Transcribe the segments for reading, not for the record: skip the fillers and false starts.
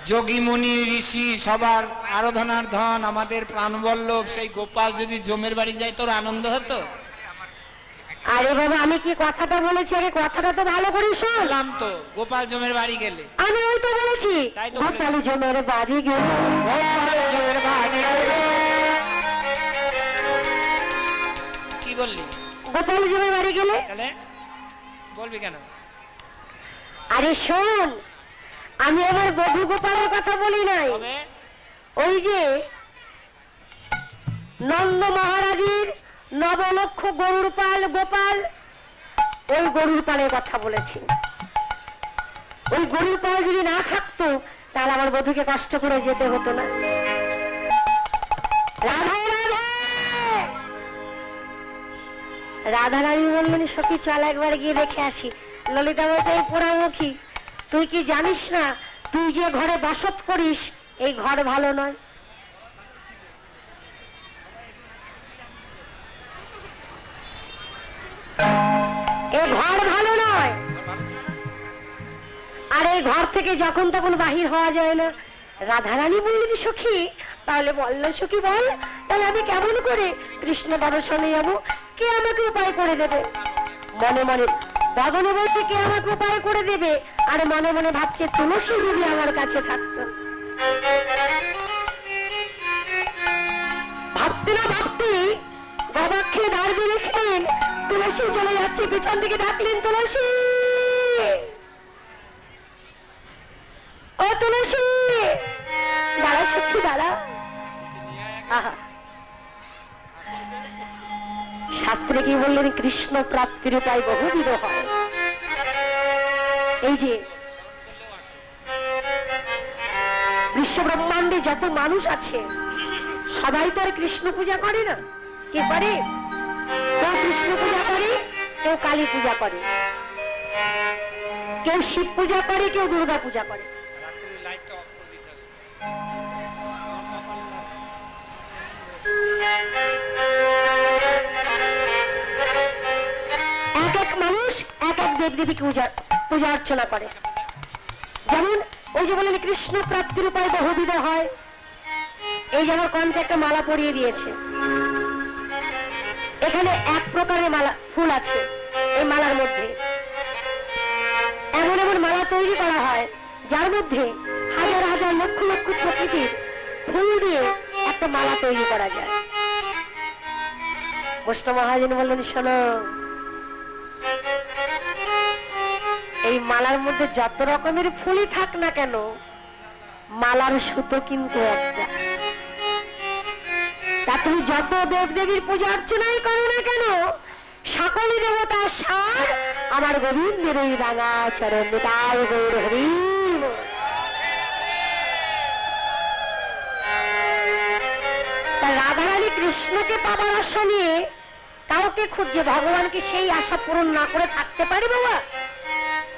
যোগী মুনি ঋষি সবার আরাধনার ধন আমাদের প্রাণবল্লভ সেই গোপাল যদি জমের বাড়ি যায় তোর আনন্দ হতো? আরে বাবা, আমি কি কথাটা বলেছি? আরে কথাটা তো ভালো করে শুনলাম তো। গোপাল জমের বাড়ি গেলে আমি ওই তো বলেছি, গোপাল জমের বাড়ি গেলে, গোপাল জমের বাড়ি গেলে। কি বললি? গোপাল জমের বাড়ি গেলে। তাহলে বলবি কেন? আরে শোন, আমি আমার বধূ গোপালের কথা বলি নাই, ওই যে নন্দ মহারাজের নবলক্ষ গরুর পাল গোপাল, ওই গরুর পালের কথা বলেছি। ওই গরুর পাল যদি না থাকতো তাহলে আমার বধূকে কষ্ট করে যেতে হতো না। রাধা রানী বললেন, সখী চল একবার গিয়ে দেখে আসি। ললিতা বলছে, এই পোড়ামুখী, তুই কি জানিস না তুই যে ঘরে বসত করিস এই ঘর ভালো নয়। এই ঘর ভালো নয়, আর এই ঘর থেকে যখন তখন বাহির হওয়া যায় না। রাধারানী বললেন, সখী তাহলে বল না সখী, বল তাহলে আমি কেমন করে কৃষ্ণ দর্শনে যাবো? কে আমাকে উপায় করে দেবে? মনে মনে বদনে বলছে কে আমাকে উপায় করে দেবে, আর মনে মনে ভাবছে তুলসী যদি আমার কাছে থাকতো। ভাবতে না ভাবতে গবাক্ষে দাঁড়িয়ে দেখলেন তুলসী চলে যাচ্ছে, পিছন থেকে ডাকলেন, তুলসী ও তুলসী, দাঁড়া সখী দাঁড়া। আহা, শাস্ত্রে কি বললেন? কৃষ্ণ প্রাপ্তির উপায় বহুবিধ হয়। এই যে বিশ্ব ব্রহ্মাণ্ডে যত মানুষ আছে সবাই তো আর কৃষ্ণ পূজা করে না। কে করে? কেউ কৃষ্ণ পূজা করে, কেউ কালী পূজা করে, কেউ শিব পূজা করে, কেউ দুর্গা পূজা করে। এক এক মানুষ এক এক দেবদেবীকে পূজা অর্চনা করে। যেমন ওই যে বলেন কৃষ্ণ প্রাপ্তির উপায় বহুবিধ হয়, এই যে আমার কণ্ঠে একটা মালা পরিয়ে দিয়েছে, এখানে এক প্রকারের মালা ফুল আছে। এই মালার মধ্যে এমন এমন মালা তৈরি করা হয় যার মধ্যে হাজার হাজার লক্ষ লক্ষ প্রকৃতির ফুল দিয়ে একটা মালা তৈরি করা যায়। বৈষ্ণব মহাজন বললেন, শোনো, এই মালার মধ্যে যত রকমের ফুলই থাক না কেন, মালার সুতো কিন্তু একটা। তা তুমি যত দেবদেবীর পূজা অর্চনাই করো না কেন, সকলের দেবতার সার আমার গোবিন্দের এই রাঙা চরণ। তাই গৌর হরি। রাধারানী কৃষ্ণকে পাবার আশা নিয়ে কাউকে খুঁজছে, ভগবানকে সেই আশা পূরণ না করে থাকতে পারে বাবা?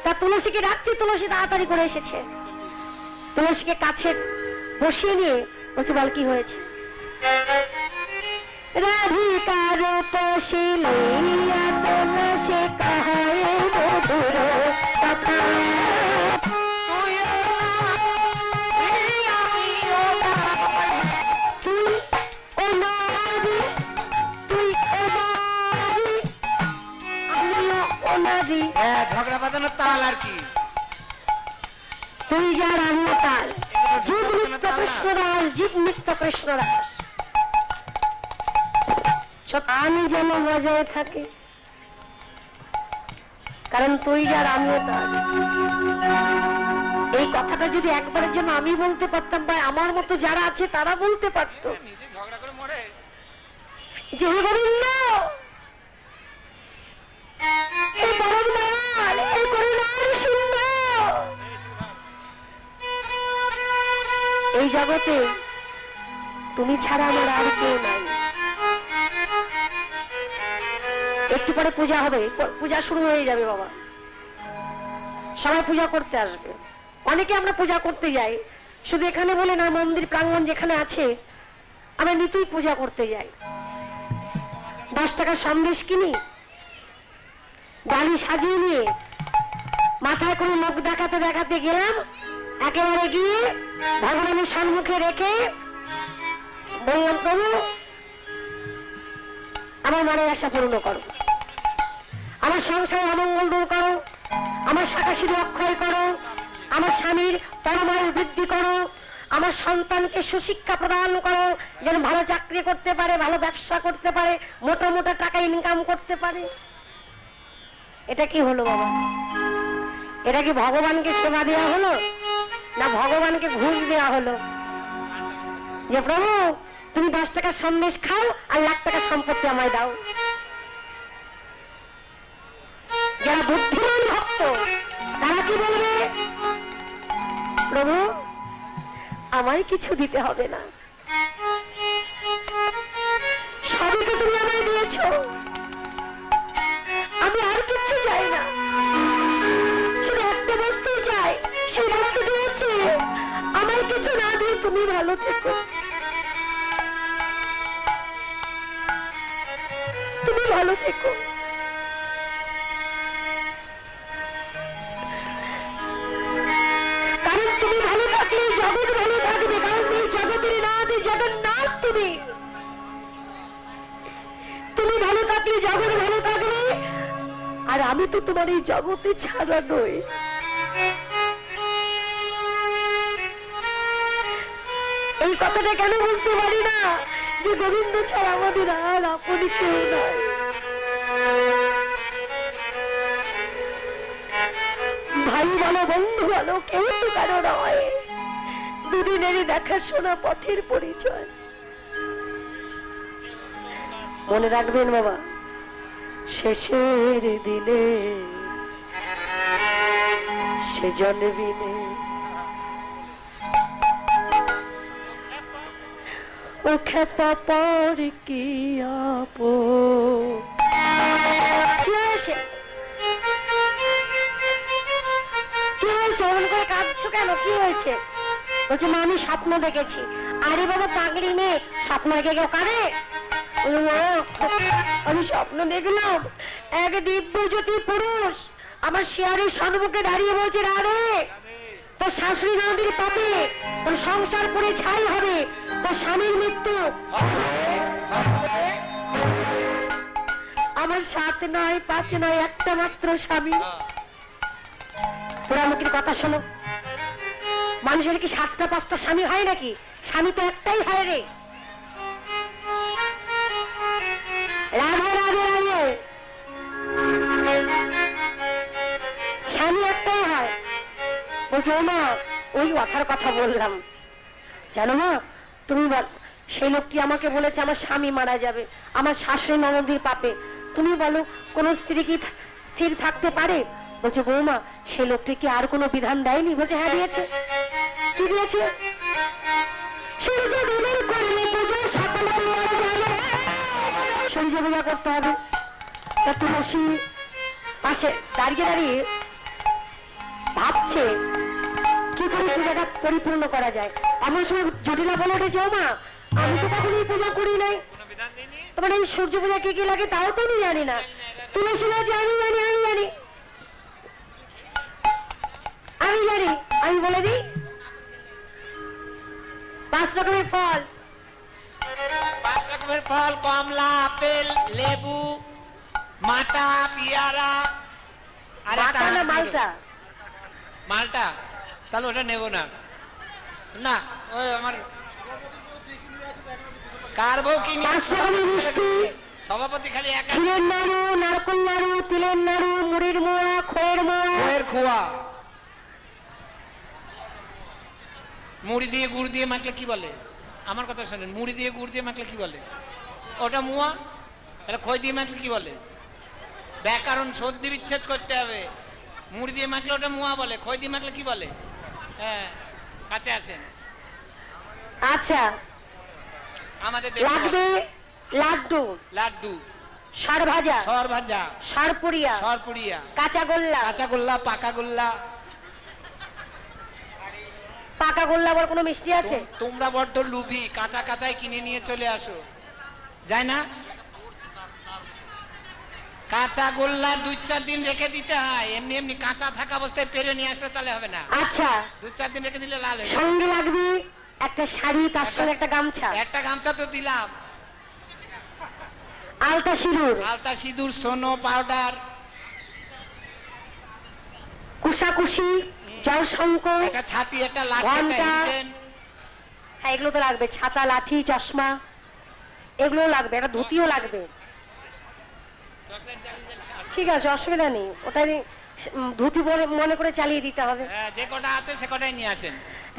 তা তুলসীকে ডাকছে, তুলসী তাড়াতাড়ি করে এসেছে। তুলসীকে কাছে বসিয়ে নিয়ে বলছে, বল কি হয়েছে? রাধিকার তুলসী লইয়া তুলসী কহে মধুর কথা, ঝগড়া বাঁধানোর তাল আর কি? তুই যার আমিও তাল, জীব নিত্য কৃষ্ণদাস, জীব নিত্য কৃষ্ণদাস, আমি যেন মজায় থাকে, কারণ তুই যার আমিও তাল। এই কথাটা যদি একবারের জন্য আমি বলতে পারতাম, বা আমার মতো যারা আছে তারা বলতে পারত, যে হে গোবিন্দ, এই পরম দয়াল, এই করুণার সিন্ধু, এই জগতে তুমি ছাড়া আমার আর কেউ নাই। একটু পরে পূজা হবে, পূজা শুরু হয়ে যাবে বাবা, সবাই পূজা করতে আসবে। অনেকে আমরা পূজা করতে যাই, শুধু এখানে বলে না, মন্দির প্রাঙ্গণ যেখানে আছে আমরা নিতুই পূজা করতে যাই। 10 টাকার সন্দেশ কিনি, ডালি সাজিয়ে নিয়ে মাথায় করে লোক দেখাতে দেখাতে গেলাম, একেবারে গিয়ে ভগবানের সম্মুখে রেখে বললাম, প্রভু আমার মনের আশা পূর্ণ করো, আমার সংসারে অমঙ্গল দূর করো, আমার শাকাশির অক্ষয় করো, আমার স্বামীর পরমায়ু বৃদ্ধি করো, আমার সন্তানকে সুশিক্ষা প্রদান করো, যেন ভালো চাকরি করতে পারে, ভালো ব্যবসা করতে পারে, মোটা মোটা টাকা ইনকাম করতে পারে। এটা কি হলো বাবা? এটা কি ভগবানকে সেবা দেওয়া হলো, না ভগবানকে ঘুষ দেওয়া হলো? যে প্রভু তুমি 10 টাকার সন্দেশ খাও আর লাখ টাকার সম্পত্তি আমায় দাও। যারা বুদ্ধিমান ভক্ত তারা কি বলবে? প্রভু আমায় কিছু দিতে হবে না, সবই তো তুমি আমায় দিয়েছো, আমি আর কিছু চাই না, শুধু একটা বস্তু চাই, সেই বস্তুটি হচ্ছে আমায় কিছু না দিয়ে তুমি ভালো থেকো, তুমি ভালো থেকো। কারণ তুমি ভালো থাকলে জগৎ ভালো থাকবে, কারণ এই জগতের নাথ জগন্নাথ তুমি। তুমি ভালো থাকলে জগৎ ভালো থাকবে, আর আমি তো তোমার এই জগতে ছাড়া নই। এই কথাটা কেন বুঝতে পারি না যে গোবিন্দ ছাড়া আমাদের আর আপনি কেউ নাই। ভাই বলো বন্ধু বলো কেউ তো কারো নয়, দুদিনেরই দেখাশোনা পথের পরিচয়। মনে রাখবেন বাবা, শেষের দিনে সে জন্মিনে ও খেপা পর কি আপো। কি হয়েছে? কি হয়েছে? এমন করে কাঁদছো কেন? কি হয়েছে? বলছে মা আমি স্বপ্ন দেখেছি। আরে বাবা পাগড়ি মেয়ে, স্বপ্ন দেখে কেউ কাঁদে? আমি স্বপ্ন দেখলাম এক দিব্য জ্যোতি পুরুষ আমার শেয়ারের সম্মুখে দাঁড়িয়ে বলছে, রাধে তোর শাশুড়ি নদীর পাপে তোর সংসার করে ছাই হবে, তোর স্বামীর মৃত্যু। আমার 7 নয় 5 নয়, একটা মাত্র স্বামী। তোরা আমাকে কথা শোনো, মানুষের কি 7টা 5টা স্বামী হয় নাকি? স্বামী তো একটাই হয় রে। রাধে রাধে রাধে, স্বামী একটাই হয়। বলছো মা ওই কথার কথা বললাম, জানো মা তুমি সেই লোকটি আমাকে বলেছে আমার স্বামী মারা যাবে আমার শাশুড়ি ননদির পাপে, তুমি বলো কোন স্ত্রী কি স্থির থাকতে পারে? বলছে বৌমা সেই লোকটি কি আর কোনো বিধান দেয়নি? বলছে হ্যাঁ দিয়েছে। কি দিয়েছে? সূর্য দেবের করলে পূজা সকলে সূর্য পূজা করতে হবে। তা তুলসী পাশে দাঁড়িয়ে দাঁড়িয়ে ভাবছে কি করে পূজাটা পরিপূর্ণ করা যায়। এমন সময় জটিলা বলে উঠেছে, ও মা আমি তো কখনোই পূজা করি নাই, তোমার এই সূর্য পূজা কি কি লাগে তাও তো আমি জানি না। তুলসী বলছে আমি জানি আমি জানি আমি জানি, আমি বলে দিই 5 রকমের ফল। 5 রকমের ফল, কমলা, আপেল, লেবু, মাটা, পিয়ারা আর একটা মালটা। মালটা তাহলে ওটা নেব না। না ওই আমার কার বউ কি 5 রকমের মিষ্টি, সভাপতি খালি একা। ক্ষীরের নাড়ু, নারকেল নাড়ু, তিলের নাড়ু, মুড়ির মোয়া, খোয়ের মোয়া। খোয়ের খোয়া। মুড়ি দিয়ে গুড় দিয়ে মাখলে কি বলে? আমার কথা শোনেন, মুড়ি দিয়ে গুড় দিয়ে মাখলে কি বলে? ওটা মুয়া। তাহলে খই দিয়ে মাখলে কি বলে? ব্যাকরণ সন্ধি বিচ্ছেদ করতে হবে। মুড়ি দিয়ে মাখলে ওটা মুয়া বলে, খই দিয়ে মাখলে কি বলে? হ্যাঁ কাছে আসেন। আচ্ছা আমাদের লাগবে লাড্ডু, লাড্ডু, সর ভাজা, সর ভাজা, সরপুরিয়া, সরপুরিয়া, কাঁচা গোল্লা। কাঁচা গোল্লা, পাকা গোল্লা। পাকা গোল্লা আবার কোনো মিষ্টি আছে? তোমরা বড্ড লুভি, কাঁচা কাঁচাই কিনে নিয়ে চলে আসো, যায় না? কাঁচা গোল্লা 2-4 দিন রেখে দিতে হয়, এমনি এমনি কাঁচা থাকা অবস্থায় পেরে নিয়ে আসলে তাহলে হবে না। আচ্ছা 2-4 দিন রেখে দিলে লাল হয়ে যাবে। সঙ্গে লাগবে একটা শাড়ি, তার সঙ্গে একটা গামছা, একটা গামছা তো দিলাম, আলতা সিঁদুর, আলতা সিঁদুর, সোনো পাউডার, কুশাকুশি, জলশঙ্খ, একটা ছাতি, একটা লাঠি, একটা ঘণ্টা। হ্যান্ডেল। হ্যাঁ এগুলো তো লাগবে, ছাতা, লাঠি, চশমা, এগুলো লাগবে, একটা ধুতিও লাগবে। ঠিক আছে, অসুবিধা নেই, ওটাই ধুতি মনে করে চালিয়ে দিতে হবে। হ্যাঁ, যে কটা আছে সে কটাই নিয়ে আসেন।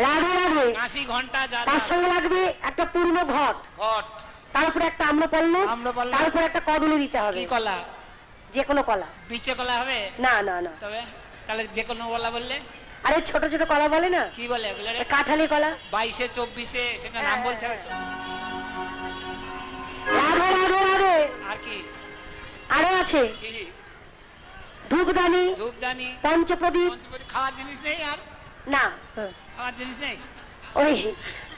রাধে রাধে। কাশি ঘন্টা যা তার সঙ্গে লাগবে একটা পূর্ণ ঘট, ঘট, তার উপরে একটা আম্রপল্লব, আম্রপল্লব। তার উপরে একটা কদলি দিতে হবে। কি কলা? যে কোনো কলা। বিচে কলা হবে? না না না, তবে তাহলে যে কোনো কলা বললে? আরে ছোট ছোট কলা বলে না, কি বলে এগুলো রে? কাঁঠালি কলা। 22-24 সেটা নাম বলতে হবে তো। রাধে রাধে রাধে। আর কি আরো আছে কি? ধূপদানি, ধূপদানি, পঞ্চপ্রদীপ। পঞ্চপ্রদীপ। খাওয়ার জিনিস নেই আর? না, খাওয়ার জিনিস নেই? ওই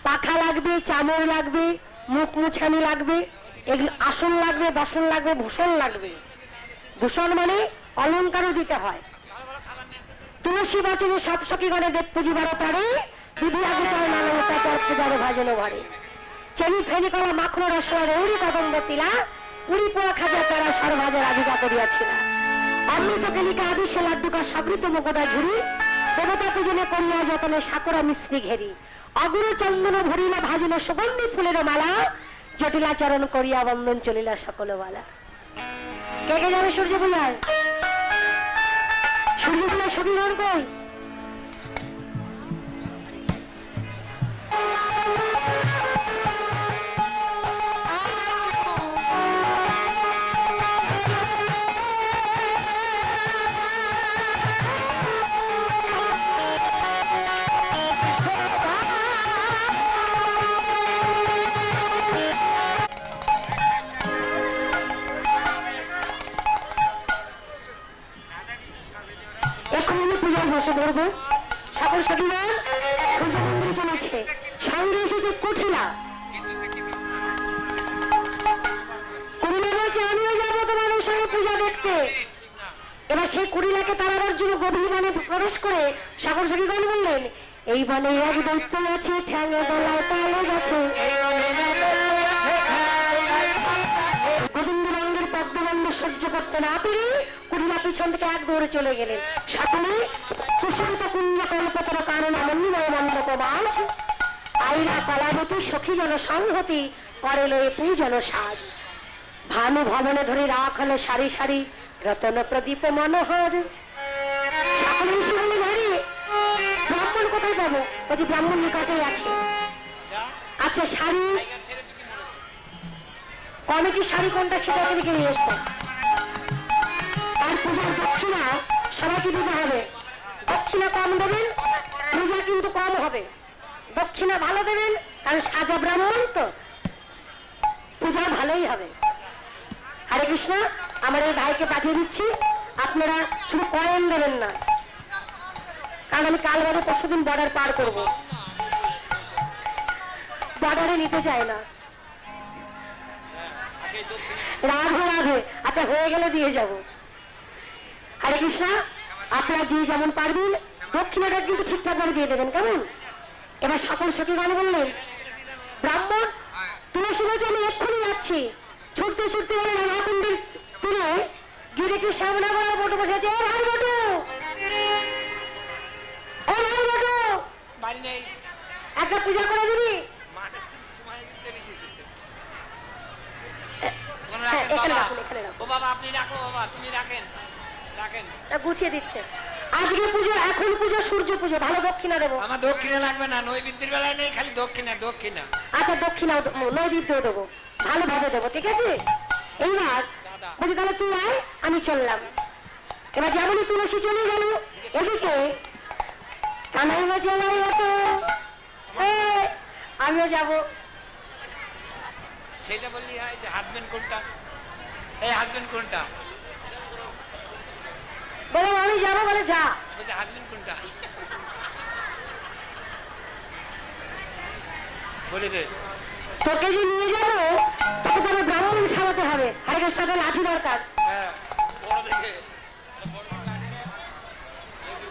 পাখা লাগবে, চামর লাগবে, মুখ মুছানি লাগবে, এগুলো আসন লাগবে, বসন লাগবে, ভূষণ লাগবে। ভূষণ মানে অলংকারও দিতে হয়। তুলসী বচনে সব সখীগণে দেব পুজিবার পারে, বিধি আগুচার নানা অত্যাচার পূজার ভাজনে ভরে। চেনি ফেনি কলা মাখন রসলা রৌড়ি কদম্ব তিলা, উড়ি পোয়া খাজা তারা সর্বাজের আধিকা করিয়াছিল। অমৃত কেলিকা আদি সে লাড্ডুকা সাবৃত মুখদা ঝুরি, দেবতা পূজনে করিয়া যতনে সাকরা মিশ্রি ঘেরি। অগুরু চন্দন ভরিলা ভাজনে সুগন্ধি ফুলের মালা, জটিলাচরণ করিয়া বন্দন চলিলা সকল বালা। কে কে যাবে সূর্য পূজায়? সূর্য পূজার সখীগণ কই? এখন আমি পূজায় বসে পড়বো। সকল সখীগণ সূর্য মন্দিরে চলেছে, সঙ্গে এসেছে কুঠিলা। কুড়িলা বলছে আমিও যাবো তোমাদের সঙ্গে পূজা দেখতে। এবার সেই কুড়িলাকে তাড়াবার জন্য গভীর বনে প্রবেশ করে সকল সখীগণ বললেন, এই বনে এক দৈত্য আছে, ঠ্যাঙে গলায় তালে গেছে। গোবিন্দ রঙের পদ্মবন্ধ সহ্য করতে না পেরে কুড়িলা পিছন থেকে এক দৌড়ে চলে গেলেন। সকলে কুসুমিত কুঞ্জ কল্পতর কারণ অমন্যময় মণ্ডপ মাঝ, আইরা কলাবতী সখী জন সংহতি করে লয়ে পূজন সাজ। ভানু ভবনে ধরে রাখল সারি সারি রতন প্রদীপ মনোহর। সকলে এসে বলে ঘরে ব্রাহ্মণ কোথায় পাবো? বলছি ব্রাহ্মণ নিকটেই আছে। আচ্ছা শাড়ি, কমিটি শাড়ি কোনটা সেটা থেকে নিয়ে এসো। আর পূজার দক্ষিণা সবাইকে দিতে হবে। দক্ষিণা কম দেবেন, পূজা কিন্তু কম হবে। দক্ষিণা ভালো দেবেন, কারণ সাজা ব্রাহ্মণ তো, পূজা ভালোই হবে। হরে কৃষ্ণ। আমার এই ভাইকে পাঠিয়ে দিচ্ছি, আপনারা শুধু কয়েন দেবেন না, কারণ আমি কাল বাদে পরশুদিন বর্ডার পার করব, বর্ডারে নিতে চাই না। রাধে রাধে। আচ্ছা হয়ে গেলে দিয়ে যাব। হরে কৃষ্ণ। আপনারা যে যেমন পারবেন দক্ষিণাটা কিন্তু ঠিকঠাক ভাবে দিয়ে দেবেন, কেমন? এবার সকল সখীগণ বললেন, ব্রাহ্মণ তুলসী বলছে আমি এক্ষুনি যাচ্ছি। ছুটতে ছুটতে গেলেন রাধাকুণ্ডের তীরে, গিয়ে দেখছি সামনে বড় বটু বসে আছে। ও ভাই বটু, ও ভাই বটু, বাড়ি নেই, একটা পূজা করে দিবি? এখানে রাখুন, এখানে রাখুন। ও বাবা আপনি রাখো, বাবা তুমি রাখেন, রাখেন। গুছিয়ে দিচ্ছে। আজকে পুজো, এখন পুজো সূর্য পুজো, ভালো দক্ষিণা দেবো। আমার দক্ষিণা লাগবে না, নৈবেদ্যের বেলায় নেই, খালি দক্ষিণা দক্ষিণা। আচ্ছা দক্ষিণা নৈবেদ্য দেবো, ভালোভাবে দেবো, ঠিক আছে? এইবার বলছি তাহলে তুই আয়, আমি চললাম। এবার যেমনই তুলসী চলে গেল, এদিকে কানাই বাজে আমিও যাবো। সেটা বললি হয় যে হাজবেন্ড কোনটা, এই হাজবেন্ড কোনটা? বলে আমি যাবো, বলে যা। বলছে হাজবেন্ড কোনটা? বলে দে। তোকে যে নিয়ে যাবো তোকে তো ব্রাহ্মণ সাজাতে হবে। হরে কৃষ্ণ লাঠি দরকার। হ্যাঁ